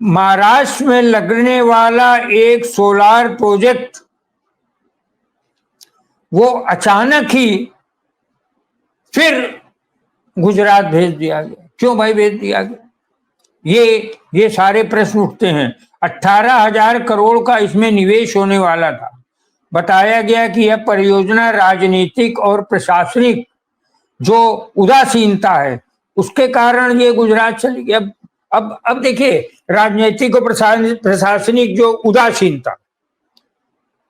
महाराष्ट्र में लगने वाला एक सोलार प्रोजेक्ट वो अचानक ही फिर गुजरात भेज दिया गया। क्यों भाई भेज दिया गया? ये सारे प्रश्न उठते हैं। 18,000 करोड़ का इसमें निवेश होने वाला था। बताया गया कि यह परियोजना राजनीतिक और प्रशासनिक जो उदासीनता है उसके कारण ये गुजरात चली गई। अब देखिए, राजनीतिक और प्रशासनिक जो उदासीनता,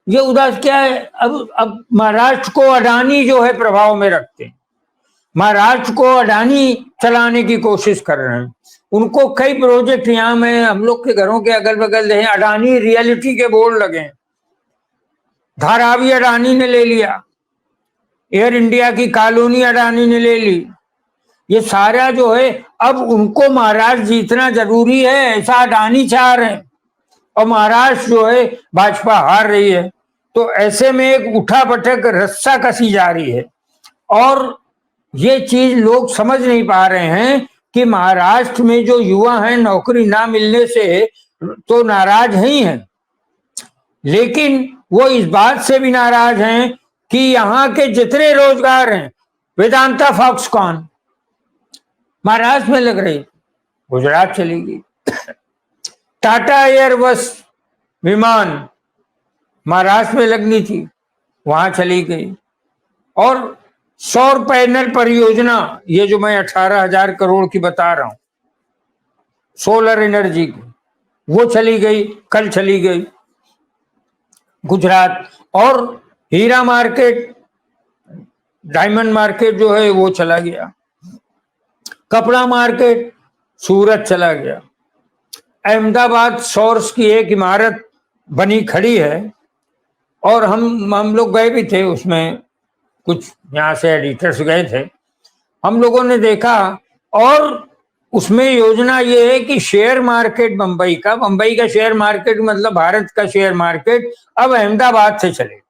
ये उदास क्या है? अब महाराष्ट्र को अडानी जो है प्रभाव में रखते हैं, महाराष्ट्र को अडानी चलाने की कोशिश कर रहे हैं। उनको कई प्रोजेक्ट यहाँ में हम लोग के घरों के अगल बगल हैं, अडानी रियलिटी के बोर्ड लगे हैं। धारावी अडानी ने ले लिया, एयर इंडिया की कॉलोनी अडानी ने ले ली। ये सारा जो है, अब उनको महाराष्ट्र जीतना जरूरी है ऐसा अडानी चाह रहे हैं, और महाराष्ट्र जो है भाजपा हार रही है। तो ऐसे में एक उठा पटक रस्सा कसी जा रही है, और ये चीज लोग समझ नहीं पा रहे हैं कि महाराष्ट्र में जो युवा हैं नौकरी ना मिलने से तो नाराज ही हैं, लेकिन वो इस बात से भी नाराज हैं कि यहाँ के जितने रोजगार हैं, वेदांता फॉक्सकॉन महाराष्ट्र में लग रही, गुजरात चली गई। टाटा एयरबस विमान महाराष्ट्र में लगनी थी, वहां चली गई। और सौर पैनल परियोजना, ये जो मैं 18,000 करोड़ की बता रहा हूं, सोलर एनर्जी की, वो चली गई, कल चली गई गुजरात। और हीरा मार्केट, डायमंड मार्केट जो है वो चला गया। कपड़ा मार्केट सूरत चला गया। अहमदाबाद सोर्स की एक इमारत बनी खड़ी है, और हम लोग गए भी थे उसमें, कुछ यहाँ से एडिटर्स गए थे, हम लोगों ने देखा। और उसमें योजना ये है कि शेयर मार्केट बंबई का शेयर मार्केट, मतलब भारत का शेयर मार्केट, अब अहमदाबाद से चले।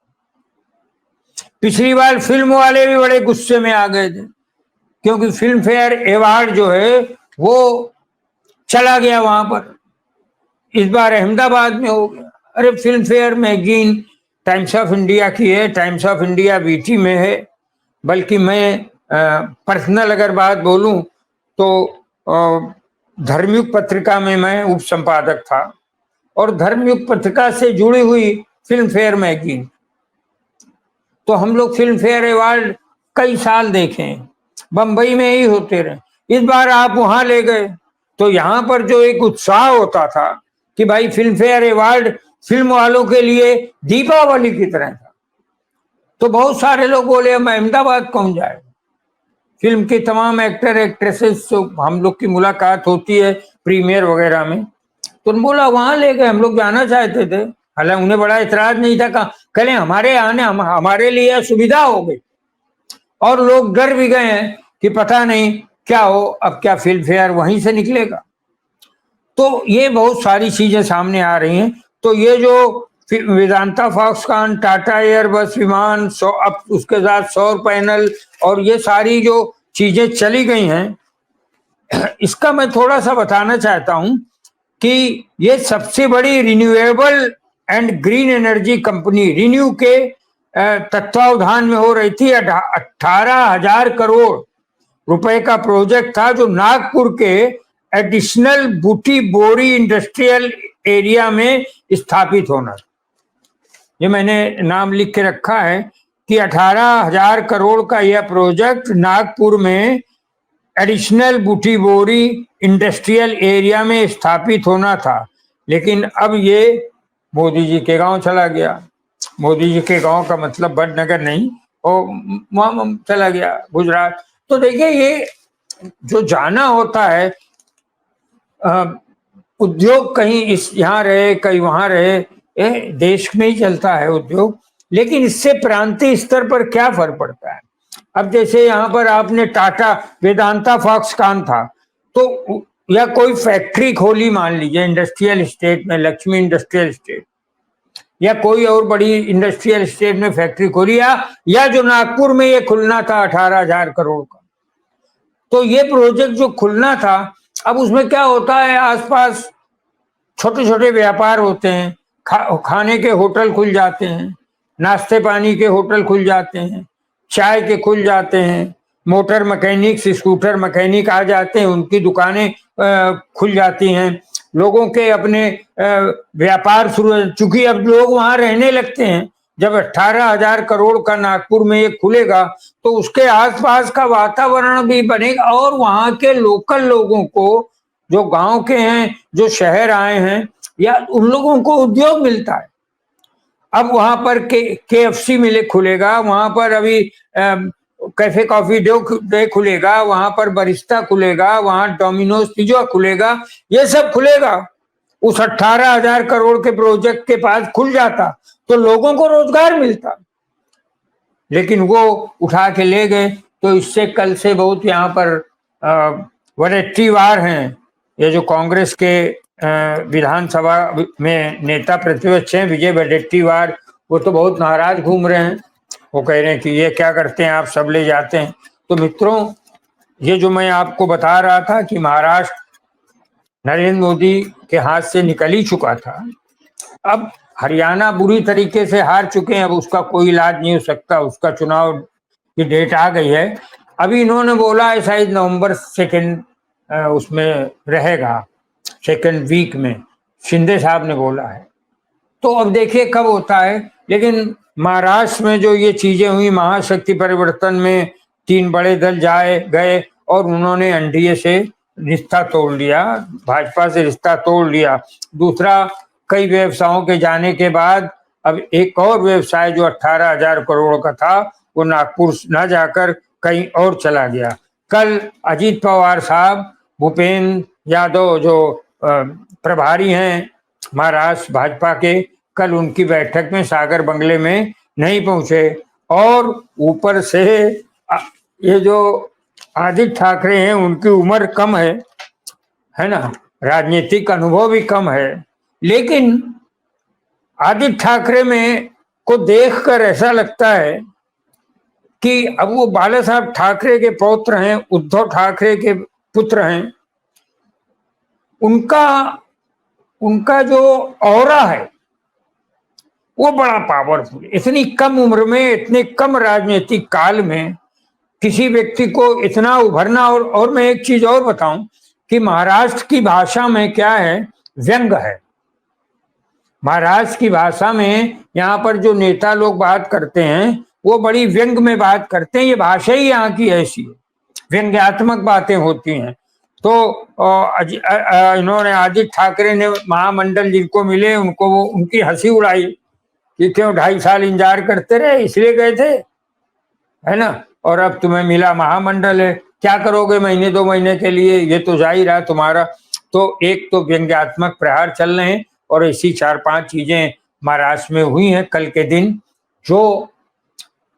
पिछली बार फिल्म वाले भी बड़े गुस्से में आ गए थे, क्योंकि फिल्म फेयर अवार्ड जो है वो चला गया वहां पर, इस बार अहमदाबाद में हो गया। अरे film fair magazine times of India की है, टाइम्स ऑफ इंडिया वीटी में है। बल्कि मैं पर्सनल अगर बात बोलूं तो धर्मयुग पत्रिका में मैं उप संपादक था, और धर्मयुग पत्रिका से जुड़ी हुई फिल्म फेयर मैगजीन, तो हम लोग फिल्म फेयर अवार्ड कई साल देखे हैं, बंबई में ही होते रहे। इस बार आप वहां ले गए, तो यहाँ पर जो एक उत्साह होता था कि भाई फिल्म फेयर अवार्ड फिल्म वालों के लिए दीपावली की तरह था, तो बहुत सारे लोग बोले हम अहमदाबाद कौन जाए। फिल्म के तमाम एक्टर एक्ट्रेसेस से हम लोग की मुलाकात होती है प्रीमियर वगैरह में, तो बोला वहां ले गए, हम लोग जाना चाहते थे। हालांकि उन्हें बड़ा इतराज नहीं था, कहें हमारे आने हमारे लिए सुविधा हो गई, और लोग डर भी गए हैं कि पता नहीं क्या हो, अब क्या फिल्म फेयर वहीं से निकलेगा। तो ये बहुत सारी चीजें सामने आ रही हैं। तो ये जो वेदांता फॉक्सकॉन, टाटा एयरबस विमान, अब उसके साथ सौर पैनल और ये सारी जो चीजें चली गई हैं, इसका मैं थोड़ा सा बताना चाहता हूं कि ये सबसे बड़ी renewable and green energy company renew के तत्वावधान में हो रही थी। 18,000 करोड़ रुपए का प्रोजेक्ट था, जो नागपुर के एडिशनल बूटी बोरी इंडस्ट्रियल एरिया में स्थापित होना। ये मैंने नाम लिख के रखा है कि 18,000 करोड़ का यह प्रोजेक्ट नागपुर में एडिशनल बूटी बोरी इंडस्ट्रियल एरिया में स्थापित होना था, लेकिन अब ये मोदी जी के गांव चला गया। मोदी जी के गांव का मतलब बड़नगर नहीं, और वहां चला गया गुजरात। तो देखिए, ये जो जाना होता है, उद्योग कहीं इस यहाँ रहे कहीं वहां रहे, देश में ही चलता है उद्योग, लेकिन इससे प्रांतीय स्तर पर क्या फर्क पड़ता है। अब जैसे यहाँ पर आपने टाटा वेदांता फॉक्सकॉन था, तो या कोई फैक्ट्री खोली, मान लीजिए इंडस्ट्रियल स्टेट में, लक्ष्मी इंडस्ट्रियल स्टेट, या कोई और बड़ी इंडस्ट्रियल स्टेट में फैक्ट्री खोली, या जो नागपुर में ये खुलना था 18,000 करोड़ का, तो ये प्रोजेक्ट जो खुलना था, अब उसमें क्या होता है, आसपास छोटे छोटे व्यापार होते हैं, खाने के होटल खुल जाते हैं, नाश्ते पानी के होटल खुल जाते हैं, चाय के खुल जाते हैं, मोटर मैकेनिक्स स्कूटर मैकेनिक आ जाते हैं, उनकी दुकानें खुल जाती हैं, लोगों के अपने व्यापार शुरू, चूंकि अब लोग वहां रहने लगते हैं। जब 18,000 करोड़ का नागपुर में ये खुलेगा तो उसके आसपास का वातावरण भी बनेगा और वहां के लोकल लोगों को, जो गांव के हैं, जो शहर आए हैं, या उन लोगों को उद्योग मिलता है। अब वहां पर KFC मिले खुलेगा, वहां पर अभी कैफे कॉफी डे खुलेगा, वहां पर बरिस्ता खुलेगा, वहां डोमिनोज पिज्जा खुलेगा, ये सब खुलेगा। उस 18,000 करोड़ के प्रोजेक्ट के पास खुल जाता तो लोगों को रोजगार मिलता, लेकिन वो उठा के ले गए। तो इससे कल से बहुत यहाँ पर वैरायटी वार हैं। ये जो कांग्रेस के विधानसभा में नेता प्रतिपक्ष हैं विजय वडेट्टीवार, वो तो बहुत नाराज घूम रहे हैं। वो कह रहे हैं कि ये क्या करते हैं आप, सब ले जाते हैं। तो मित्रों, ये जो मैं आपको बता रहा था कि महाराष्ट्र नरेंद्र मोदी के हाथ से निकल ही चुका था, अब हरियाणा बुरी तरीके से हार चुके हैं, अब उसका कोई इलाज नहीं हो सकता, उसका चुनाव की डेट आ गई है। अभी इन्होंने बोला है शायद नवंबर 2 उसमें रहेगा, 2nd वीक में शिंदे साहब ने बोला है। तो अब देखिए कब होता है। लेकिन महाराष्ट्र में जो ये चीजें हुई, महाशक्ति परिवर्तन में 3 बड़े दल गए और उन्होंने एनडीए से रिश्ता तोड़ लिया, भाजपा से रिश्ता तोड़ लिया। दूसरा, कई व्यवसायों के जाने के बाद अब एक और व्यवसाय जो 18,000 करोड़ का था वो नागपुर न जाकर कहीं और चला गया। कल अजीत पवार साहब, भूपेंद्र यादव जो प्रभारी हैं महाराष्ट्र भाजपा के, कल उनकी बैठक में सागर बंगले में नहीं पहुंचे। और ऊपर से ये जो आदित्य ठाकरे हैं उनकी उम्र कम है ना, राजनीतिक अनुभव भी कम है, लेकिन आदित्य ठाकरे में को देखकर ऐसा लगता है कि अब वो बाला साहब ठाकरे के पौत्र हैं, उद्धव ठाकरे के पुत्र हैं। उनका जो ऑरा है वो बड़ा पावरफुल है। इतनी कम उम्र में, इतने कम राजनीतिक काल में किसी व्यक्ति को इतना उभरना। और मैं एक चीज और बताऊं कि महाराष्ट्र की भाषा में क्या है, व्यंग है। महाराष्ट्र की भाषा में यहाँ पर जो नेता लोग बात करते हैं वो बड़ी व्यंग में बात करते हैं। ये भाषा ही यहाँ की ऐसी है, व्यंग्यात्मक बातें होती हैं। तो इन्होंने आदित्य ठाकरे ने महामंडल जिनको मिले उनको वो उनकी हंसी उड़ाई कि क्यों 2.5 साल इंतजार करते रहे, इसलिए गए थे, है ना, और अब तुम्हें मिला महामंडल है, क्या करोगे महीने 2 महीने के लिए, ये तो जाहिर है तुम्हारा। तो एक तो व्यंग्यात्मक प्रहार चल रहे हैं और ऐसी 4-5 चीजें महाराष्ट्र में हुई हैं कल के दिन, जो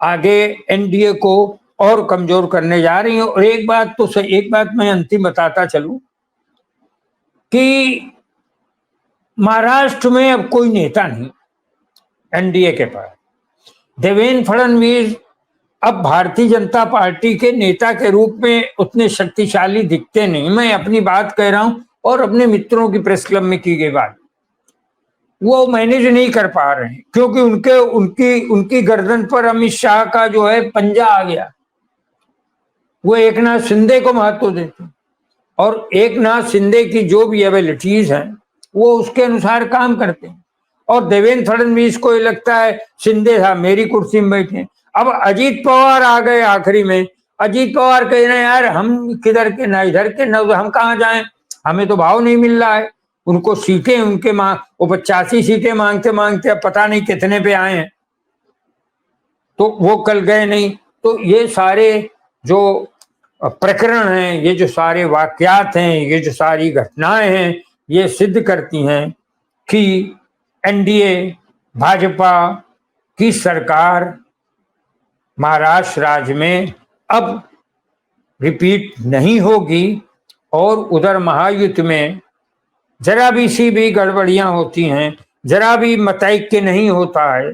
आगे एनडीए को और कमजोर करने जा रही है। और एक बात मैं अंतिम बताता चलूं कि महाराष्ट्र में अब कोई नेता नहीं एनडीए के पास। देवेंद्र फडणवीस अब भारतीय जनता पार्टी के नेता के रूप में उतने शक्तिशाली दिखते नहीं। मैं अपनी बात कह रहा हूं और अपने मित्रों की प्रेस क्लब में की गई बात, वो मैनेज नहीं कर पा रहे हैं क्योंकि उनकी गर्दन पर अमित शाह का जो है पंजा आ गया। वो एकनाथ शिंदे को महत्व देते हैं और एकनाथ शिंदे की जो भी एबिलिटीज हैं वो उसके अनुसार काम करते हैं। और देवेंद्र फडणवीस को ये लगता है शिंदे साहब मेरी कुर्सी में बैठे। अब अजीत पवार आ गए आखिरी में। अजीत पवार कह रहे हैं यार हम किधर के, ना इधर के, ना हम कहाँ जाएं, हमें तो भाव नहीं मिल रहा है। उनको सीटें उनके वो 85 सीटें मांगते मांगते अब पता नहीं कितने पे आए हैं, तो वो कल गए नहीं। तो ये सारे जो प्रकरण हैं, ये जो सारे वाकयात हैं, ये जो सारी घटनाएं हैं, ये सिद्ध करती हैं कि एनडीए भाजपा की सरकार महाराष्ट्र राज्य में अब रिपीट नहीं होगी। और उधर महायुद्ध में जरा भी गड़बड़ियां होती हैं, जरा भी मतैक्य नहीं होता है,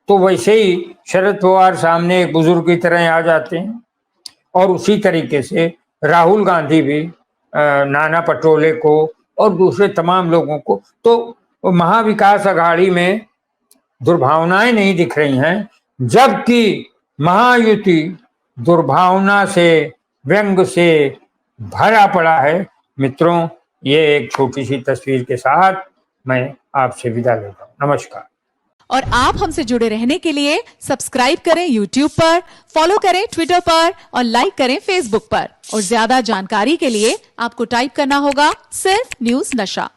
तो वैसे ही शरद पवार सामने एक बुजुर्ग की तरह आ जाते हैं। और उसी तरीके से राहुल गांधी भी नाना पटोले को और दूसरे तमाम लोगों को। तो महाविकास अघाड़ी में दुर्भावनाएं नहीं दिख रही हैं, जबकि महायुति दुर्भावना से, व्यंग से भरा पड़ा है। मित्रों, ये एक छोटी सी तस्वीर के साथ मैं आपसे विदा लेता हूं। नमस्कार। और आप हमसे जुड़े रहने के लिए सब्सक्राइब करें YouTube पर, फॉलो करें Twitter पर और लाइक करें Facebook पर। और ज्यादा जानकारी के लिए आपको टाइप करना होगा सिर्फ न्यूज नशा।